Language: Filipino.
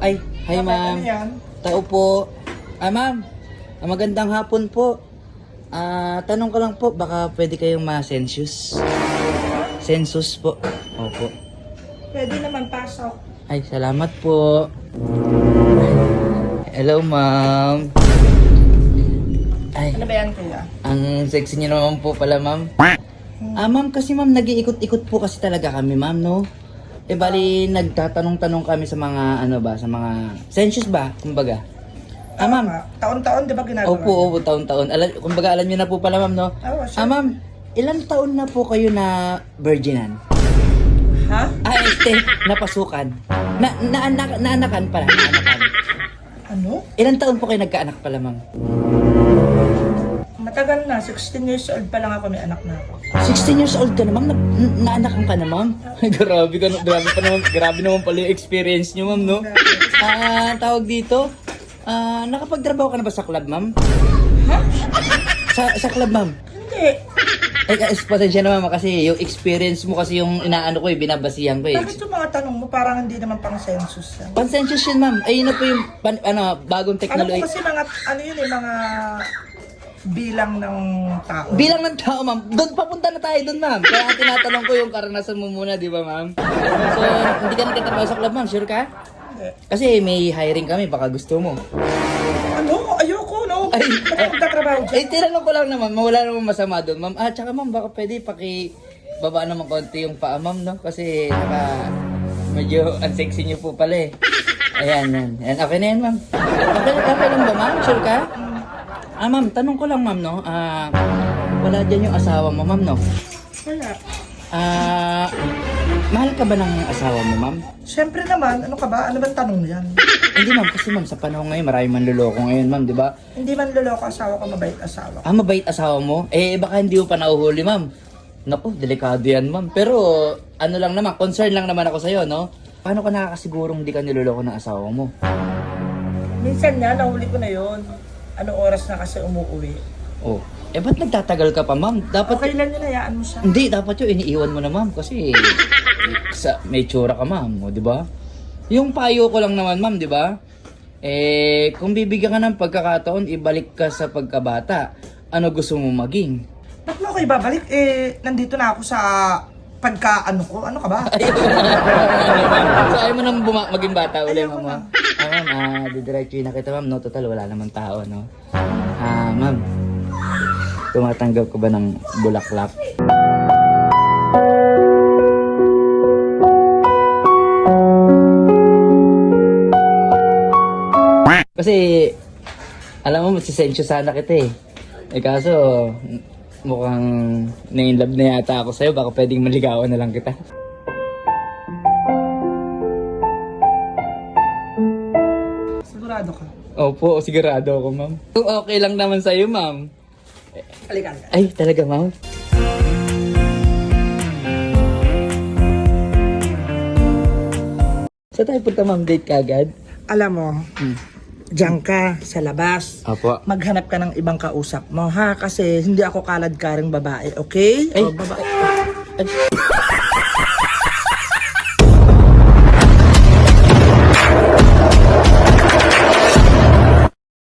Ay, hi ma'am. Ano yan? Tao po. Ma'am. Magandang hapon po. Tanong ko lang po, baka pwede kayong ma-census? Census po. Opo. Pwede naman pasok. Ay, salamat po. Hello, ma'am. Ay, Ano ba yan kuya? ang sexy niyo naman po pala, ma'am. Ma'am, kasi ma'am, nag-iikot-ikot po kasi talaga kami, ma'am, no? Bali, nagtatanong-tanong kami sa mga, sa mga census ba, kumbaga. Ma'am. Taon-taon di ba ginagawa? Opo, taon-taon. Kumbaga, alam niyo na po pala, ma'am, no? Oo, sure. Ma'am, ilang taon na po kayo na virginan? Ha? Napasukan. Naanakan pala, naanakan. Ano? Ilang taon po kayo nagkaanak pala, ma'am? Matagal na, 16 years old pa lang ako, may anak na ako. 16 years old ka na, ma'am? Naanakan ka na, ma'am? Grabe naman pala yung experience niyo, ma'am, no? Tawag dito, nakapagtrabaho ka na ba sa club, ma'am? Ha? Sa club, ma'am? Hindi. Pasensya na, ma'am, kasi yung experience mo kasi yung inaano ko binabasihan ko Bakit yung mga tanong mo parang hindi naman pang census yan? Pan-census yun, ma'am. Ayun na po yung bagong Alam technology. ko kasi mga, mga bilang ng tao. Bilang ng tao, ma'am. Doon, papunta na tayo doon, ma'am. Kaya tinatanong ko yung karanasan mo muna, di ba, ma'am? So, hindi ka nagtatrabaho sa club, ma'am. Sure ka? Hindi. Kasi may hiring kami, baka gusto mo. Ano? Ayoko, no? Ay, Ba't ako magtatrabaho dyan? tinanong ko lang naman, wala namang masama doon, ma'am. Tsaka ma'am, baka pwede baba naman konti yung paa, ma'am, no? Kasi medyo unsexy niyo po pala eh. Ayan. Okay na yan, ma'am. Okay lang ba, ma'am? Sure ka? Ma'am, tanong ko lang, ma'am, no? Wala dyan yung asawa mo, ma'am, no? Wala. Mahal ka ba ng asawa mo, ma'am? Siyempre naman, ano ka ba? Ano bang tanong yan? Hindi, ma'am, kasi ma'am, sa panahon ngayon, maraming manluloko ngayon, ma'am, di ba? Hindi man loloko asawa ko, mabait asawa ko. Mabait asawa mo? Baka hindi mo pa nahuhuli, ma'am. Naku, delikado yan, ma'am. Pero, ano lang naman, concern lang naman ako sa'yo, no? Paano ka nakakasigurong hindi ka niloloko ng asawa mo? Minsan nga, nahuli ko na yon. Anong oras na kasi umuwi? Oh, ba't nagtatagal ka pa, ma'am? Dapat, Okay lang yun, hayaan mo siya. hindi, dapat yun, iniiwan mo na, ma'am. Kasi, may tsura ka, ma'am, di ba? Yung payo ko lang naman, ma'am, di ba? Kung bibigyan ka ng pagkakataon, ibalik ka sa pagkabata. Ano gusto mo maging? Ba't mo ako ibabalik? Nandito na ako sa pagka-ano ko. Ano ka ba? So, ayaw mo nang maging bata uli, Ayaw ko ma'am. Ma'am, didiretsuhin na kita, ma'am, no? Total, wala naman tao, no? Ma'am, tumatanggap ko ba ng bulaklak? Kasi, alam mo, masisensyo sana kita eh. Kaso, mukhang na-inlove na yata ako sa'yo. Baka pwedeng maligawan na lang kita. Sigurado ka. Opo, sigurado ako, ma'am. Kung okay lang naman sa'yo, ma'am. Alikan ka. Ay, talaga, ma'am? Saan tayo punta, ma'am? Date ka agad? Alam mo, diyan ka sa labas. Opo. Maghanap ka ng ibang kausap mo, ha? Kasi hindi ako kalad-karing babae, okay? Ay. O, babae. Ay.